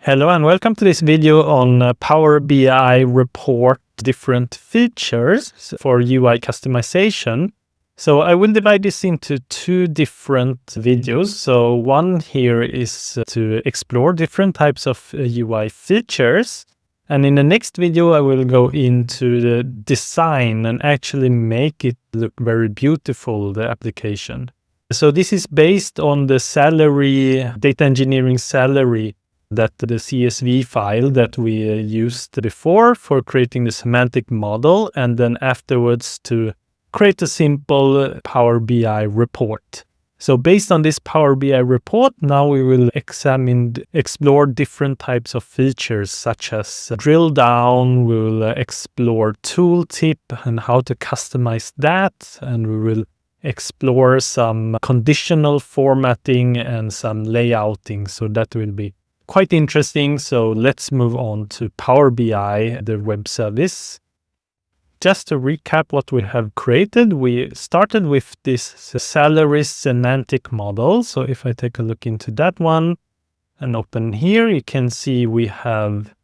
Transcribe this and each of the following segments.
Hello and welcome to this video on Power BI report different features for UI customization. So I will divide this into two different videos. So one here is to explore different types of UI features. And in the next video, I will go into the design and actually make it look very beautiful, the application. So this is based on the salary, data engineering salary, that the CSV file that we used before for creating the semantic model, and then afterwards to create a simple Power BI report. So based on this Power BI report, now we will explore different types of features such as drill down. We will explore tooltip and how to customize that, and we will explore some conditional formatting and some layouting. So that will be quite interesting. So let's move on to Power BI, the web service. Just to recap what we have created, we started with this salary semantic model. So if I take a look into that one and open here, you can see we have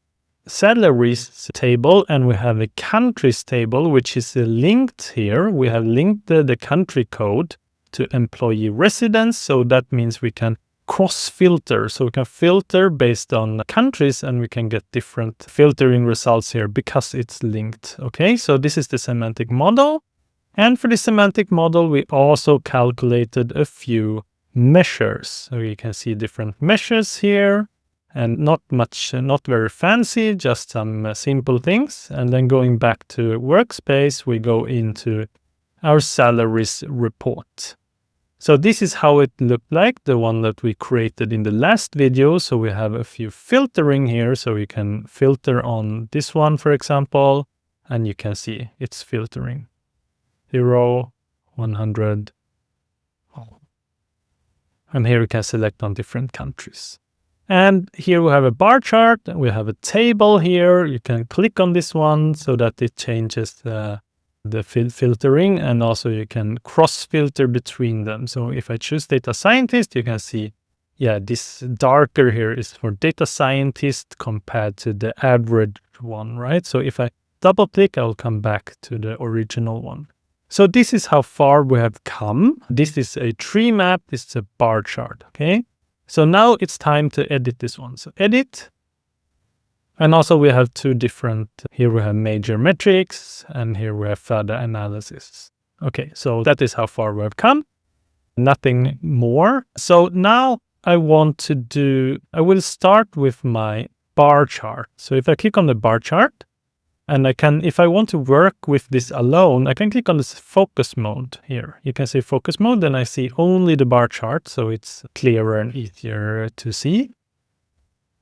salaries table and we have a countries table, which is linked here. We have linked the country code to employee residence. So that means we can cross-filter. So we can filter based on countries and we can get different filtering results here because it's linked. Okay, so this is the semantic model. And for the semantic model, we also calculated a few measures. So you can see different measures here and not very fancy, just some simple things. And then going back to workspace, we go into our salaries report. So this is how it looked like, the one that we created in the last video. So we have a few filtering here. So we can filter on this one, for example, and you can see it's filtering 0, 100. And here we can select on different countries. And here we have a bar chart. We have a table here. You can click on this one so that it changes the filtering, and also you can cross filter between them. So if I choose data scientist, you can see, this darker here is for data scientist compared to the average one, right? So if I double click, I'll come back to the original one. So this is how far we have come. This is a tree map. This is a bar chart. Okay. So now it's time to edit this one. So edit. And also we have two different, here we have major metrics and here we have further analysis. Okay, so that is how far we have come. Nothing more. So now I will start with my bar chart. So if I click on the bar chart and if I want to work with this alone, I can click on this focus mode here. You can say focus mode, then I see only the bar chart. So it's clearer and easier to see.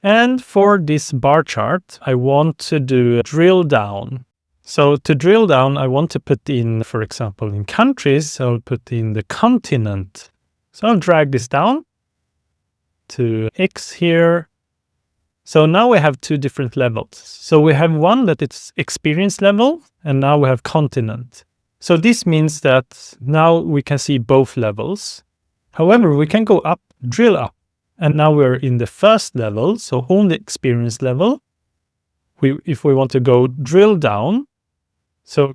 And for this bar chart, I want to do drill down. So to drill down, I want to put in, for example, in countries, I'll put in the continent. So I'll drag this down to X here. So now we have two different levels. So we have one that it's experience level, and now we have continent. So this means that now we can see both levels. However, we can go up, drill up. And now we're in the first level, so only experience level. If we want to go drill down, so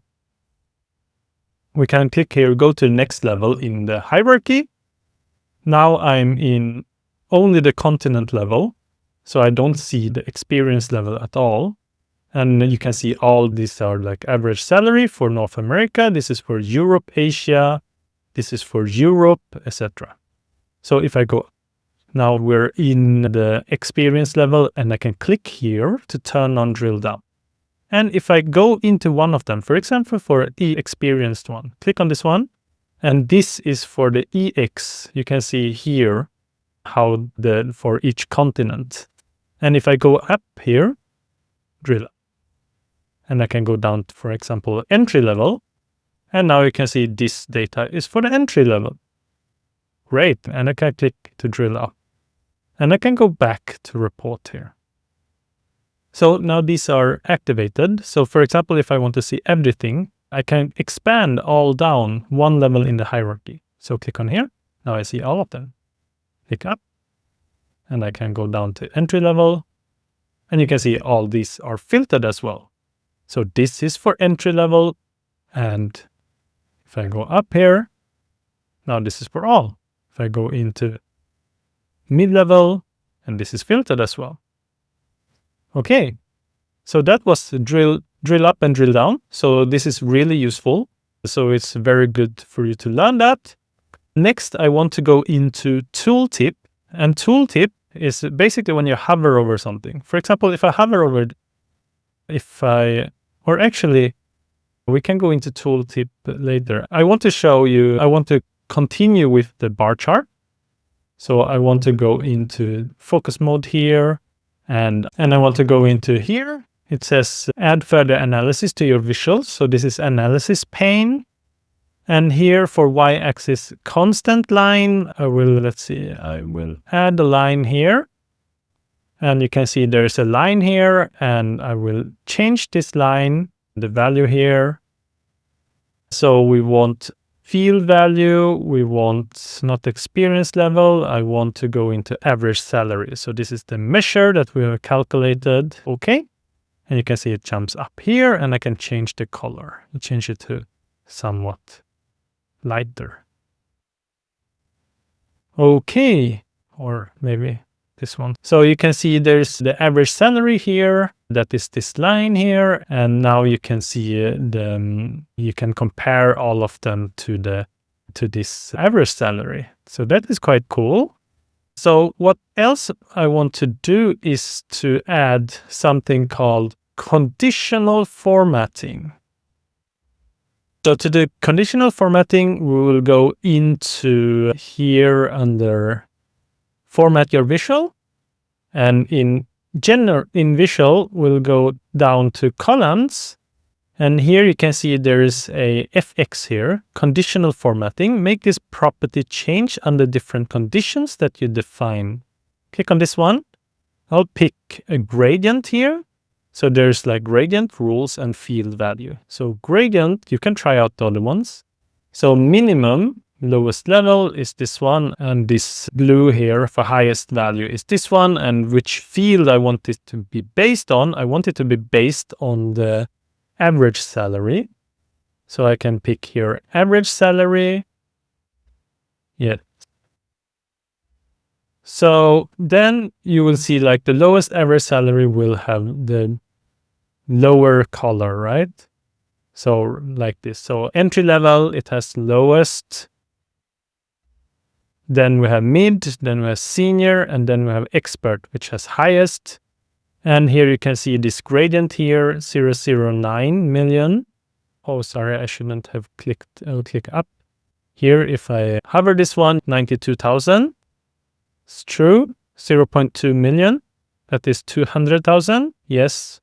we can click here, go to the next level in the hierarchy. Now I'm in only the continent level, so I don't see the experience level at all. And you can see all these are like average salary for North America. This is for Europe, Asia. This is for Europe, etc. So if I go, now we're in the experience level and I can click here to turn on drill down. And if I go into one of them, for example, for the experienced one, click on this one. And this is for the EX. You can see here how for each continent. And if I go up here, drill up. And I can go down to, for example, entry level. And now you can see this data is for the entry level. Great. And I can click to drill up. And I can go back to report here. So now these are activated. So for example, if I want to see everything, I can expand all down one level in the hierarchy. So click on here. Now I see all of them. Click up. And I can go down to entry level. And you can see all these are filtered as well. So this is for entry level. And if I go up here, now this is for all. If I go into mid-level, and this is filtered as well. Okay, so that was drill up and drill down. So this is really useful. So it's very good for you to learn that. Next, I want to go into tooltip. And tooltip is basically when you hover over something. For example, if I hover over, or actually, we can go into tooltip later. I want to show you, I want to continue with the bar chart. So I want to go into focus mode here, and I want to go into here. It says add further analysis to your visuals. So this is analysis pane. And here for y-axis constant line, I will add a line here. And you can see there's a line here, and I will change this line, the value here. So we want field value, we want not experience level, I want to go into average salary. So this is the measure that we have calculated. Okay. And you can see it jumps up here, and I can change the color. I'll change it to somewhat lighter. Okay, or maybe this one. So you can see there's the average salary here. That is this line here, and now you can see you can compare all of them to this average salary. So that is quite cool. So what else I want to do is to add something called conditional formatting. So to do conditional formatting, we will go into here under format your visual, and in visual, we'll go down to columns, and here you can see there is a FX here, conditional formatting. Make this property change under different conditions that you define. Click on this one. I'll pick a gradient here. So there's like gradient, rules, and field value. So gradient, you can try out the other ones. So minimum, lowest level is this one, and this blue here for highest value is this one, and which field I want it to be based on. I want it to be based on the average salary. So I can pick here average salary. Yeah. So then you will see like the lowest average salary will have the lower color, right? So like this. So entry level, it has lowest. Then we have mid, then we have senior, and then we have expert, which has highest. And here you can see this gradient here, 009 million. Oh, sorry, I shouldn't have clicked. I'll click up. Here, if I hover this one, 92,000. It's true. 0.2 million. That is 200,000. Yes.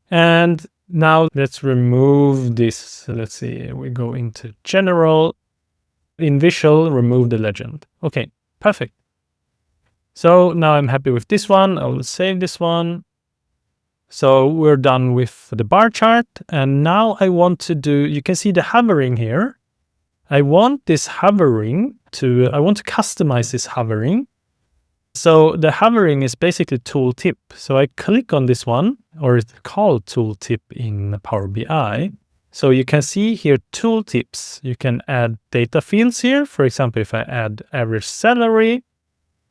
And now let's remove this. Let's see. We go into general. In visual, remove the legend. Okay, perfect. So now I'm happy with this one. I will save this one. So we're done with the bar chart. And now I want to do, you can see the hovering here. I want this hovering I want to customize this hovering. So the hovering is basically tooltip. So I click on this one, or it's called tooltip in Power BI. So you can see here tooltips. You can add data fields here. For example, if I add average salary,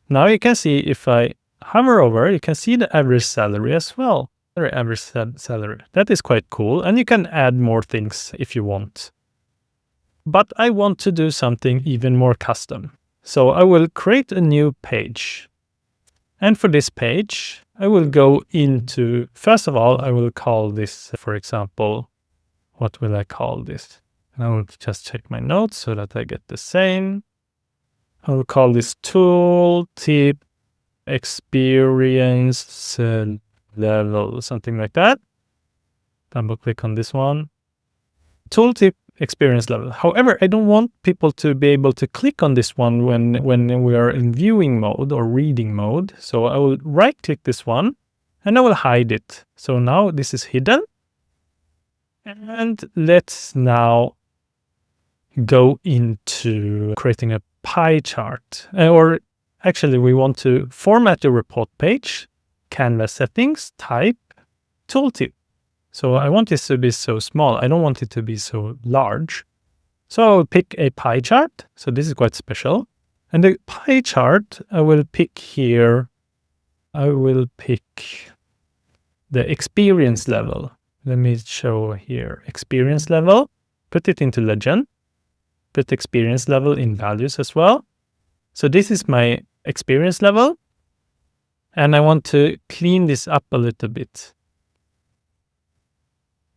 now you can see if I hover over, you can see the average salary as well. Average salary. That is quite cool. And you can add more things if you want. But I want to do something even more custom. So I will create a new page. And for this page, I will go into, first of all, I will call this, for example, what will I call this? And I will just check my notes so that I get the same. I will call this tooltip experience level, something like that. Double click on this one. Tooltip experience level. However, I don't want people to be able to click on this one when we are in viewing mode or reading mode. So I will right click this one and I will hide it. So now this is hidden. And let's now go into creating a pie chart. Or actually, we want to format the report page. canvas settings, type, tooltip. So I want this to be so small. I don't want it to be so large. So I'll pick a pie chart. So this is quite special. And the pie chart, I will pick here. I will pick the experience level. Let me show here. Experience level. Put it into legend. Put experience level in values as well. So this is my experience level. And I want to clean this up a little bit.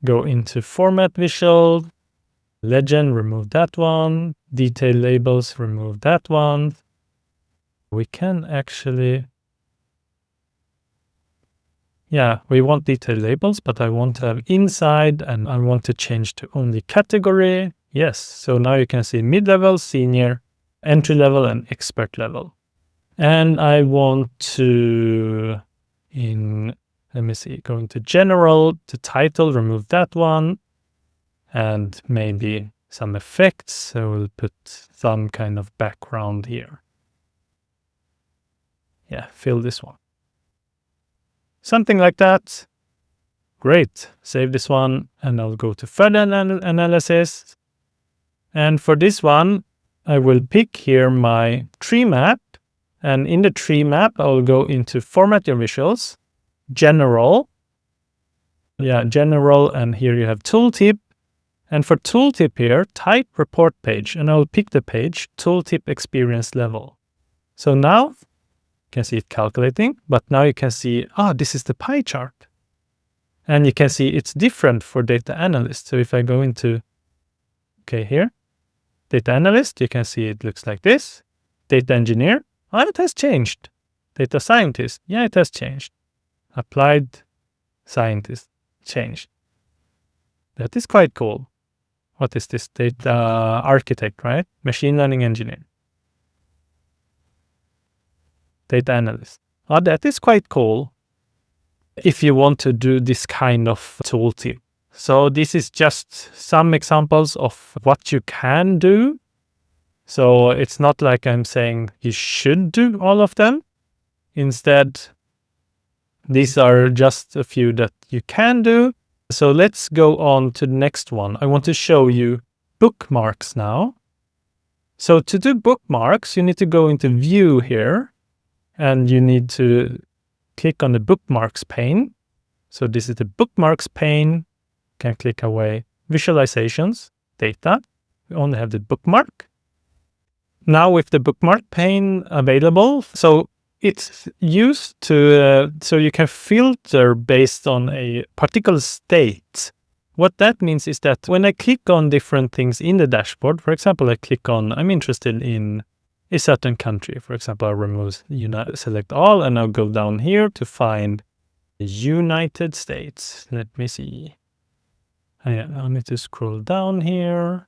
Go into format visual, legend, remove that one, detail labels, remove that one. We can actually, we want detail labels, but I want to have inside and I want to change to only category. Yes, so now you can see mid-level, senior, entry level, and expert level. And I want to, let me see, going to general, to title, remove that one, and maybe some effects. So we'll put some kind of background here. Yeah, fill this one. Something like that. Great. Save this one, and I'll go to further analysis. And for this one, I will pick here my tree map. And in the tree map, I will go into format your visuals. General. General, and here you have tooltip. And for tooltip here, type report page, and I'll pick the page tooltip experience level. So now you can see it calculating, but now you can see, this is the pie chart. And you can see it's different for data analyst. So if I go into, here, data analyst, you can see it looks like this. Data engineer, it has changed. Data scientist, it has changed. Applied scientist, changed. That is quite cool. What is this? Data architect, right? Machine learning engineer. Data analyst. That is quite cool if you want to do this kind of tooltip. So this is just some examples of what you can do. So it's not like I'm saying you should do all of them. Instead, these are just a few that you can do. So let's go on to the next one. I want to show you bookmarks now. So to do bookmarks, you need to go into view here, and you need to click on the bookmarks pane. So this is the bookmarks pane. You can click away visualizations, data. We only have the bookmark. Now with the bookmark pane available, so it's used to, so you can filter based on a particular state. What that means is that when I click on different things in the dashboard, for example, I click on, I'm interested in a certain country. For example, I'll remove, select all, and I'll go down here to find the United States. Let me see. I need to scroll down here.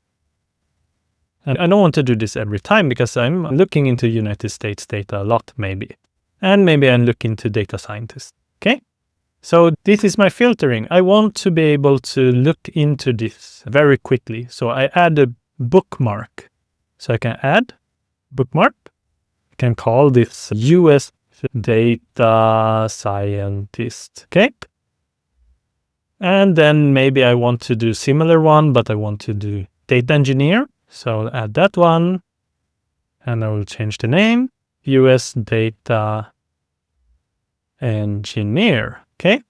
And I don't want to do this every time because I'm looking into United States data a lot, maybe. And maybe I'm looking into data scientists. Okay? So this is my filtering. I want to be able to look into this very quickly. So I add a bookmark. So I can add bookmark. I can call this US data scientist. Okay? And then maybe I want to do similar one, but I want to do data engineer. So I'll add that one, and I will change the name, US Data Engineer, okay?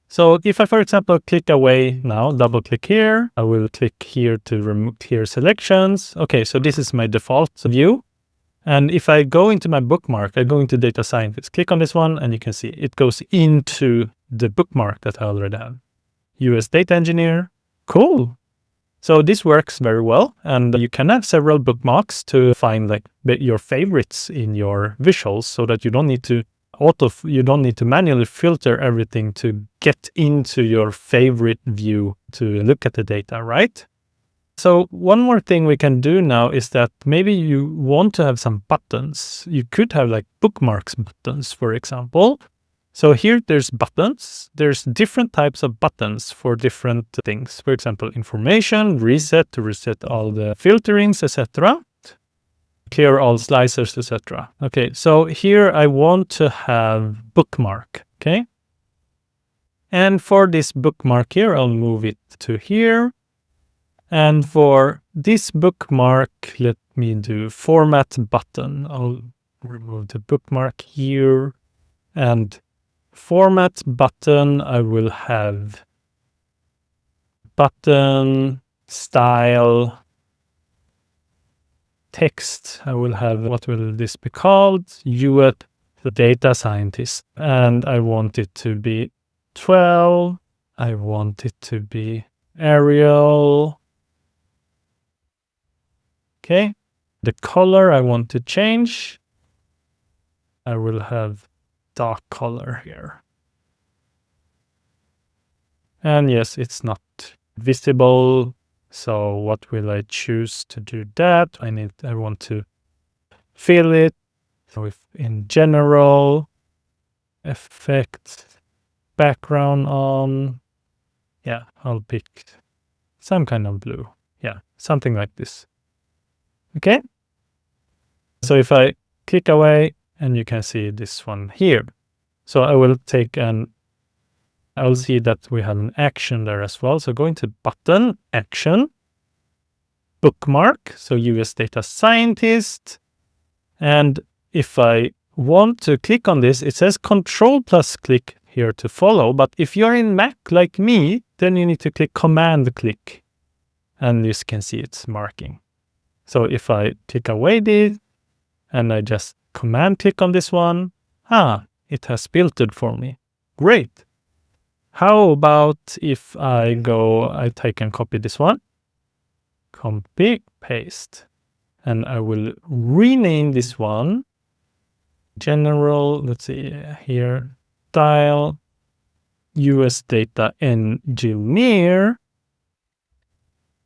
So if I, for example, click away now, double click here, I will click here to remove here selections. Okay, so this is my default view. And if I go into my bookmark, I go into data scientist, click on this one, and you can see it goes into the bookmark that I already have. US Data Engineer, cool. So this works very well, and you can have several bookmarks to find like your favorites in your visuals, so that you don't need to manually filter everything to get into your favorite view to look at the data, right? So one more thing we can do now is that maybe you want to have some buttons. You could have like bookmarks buttons, for example. So here there's buttons. There's different types of buttons for different things. For example, information, reset to reset all the filterings, etc. clear all slicers, etc. Okay, so here I want to have bookmark, okay? And for this bookmark here, I'll move it to here. And for this bookmark, let me do format button. I'll remove the bookmark here. And format button, I will have button, style, text. I will have, what will this be called? You the data scientist. And I want it to be 12. I want it to be Arial. Okay. The color I want to change. I will have dark color here. And yes, it's not visible. So what will I choose to do that? I want to fill it. So if in general, effect, background on, yeah, I'll pick some kind of blue. Yeah, something like this. Okay. So if I click away, and you can see this one here. So I will take I'll see that we have an action there as well. So going to button, action, bookmark, so US data scientist. And if I want to click on this, it says Control plus click here to follow. But if you're in Mac like me, then you need to click Command click. And you can see it's marking. So if I click away this, and I just Command click on this one, it has filtered for me. Great. How about if I take and copy this one, copy, paste, and I will rename this one, general, let's see here, style, US data engineer,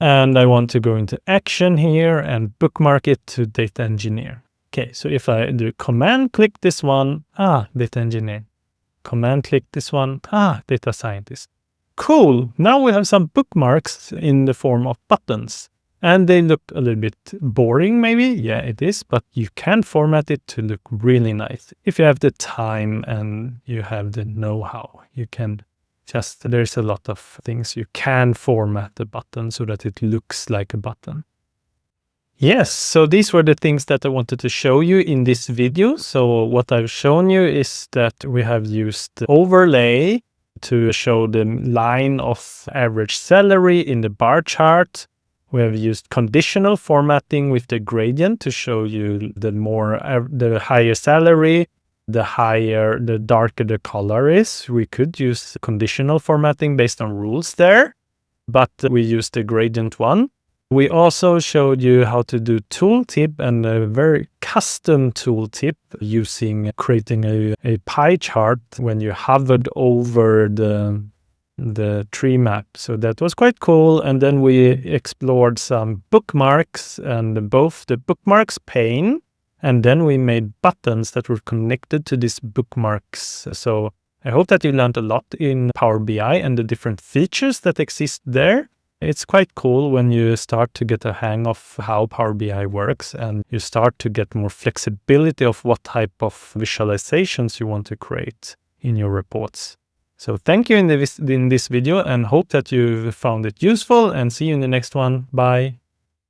and I want to go into action here and bookmark it to data engineer. Okay, so if I do command click this one, data engineer. Command click this one, data scientist. Cool, now we have some bookmarks in the form of buttons. And they look a little bit boring maybe, yeah it is, but you can format it to look really nice. If you have the time and you have the know-how, you can there's a lot of things you can format the button so that it looks like a button. Yes, so these were the things that I wanted to show you in this video. So what I've shown you is that we have used the overlay to show the line of average salary in the bar chart. We have used conditional formatting with the gradient to show you the higher salary, the darker the color is. We could use conditional formatting based on rules there, but we used the gradient one. We also showed you how to do tooltip and a very custom tooltip using creating a pie chart when you hovered over the tree map. So that was quite cool. And then we explored some bookmarks and both the bookmarks pane, and then we made buttons that were connected to these bookmarks. So I hope that you learned a lot in Power BI and the different features that exist there. It's quite cool when you start to get a hang of how Power BI works and you start to get more flexibility of what type of visualizations you want to create in your reports. So thank you in this video and hope that you found it useful, and see you in the next one. Bye.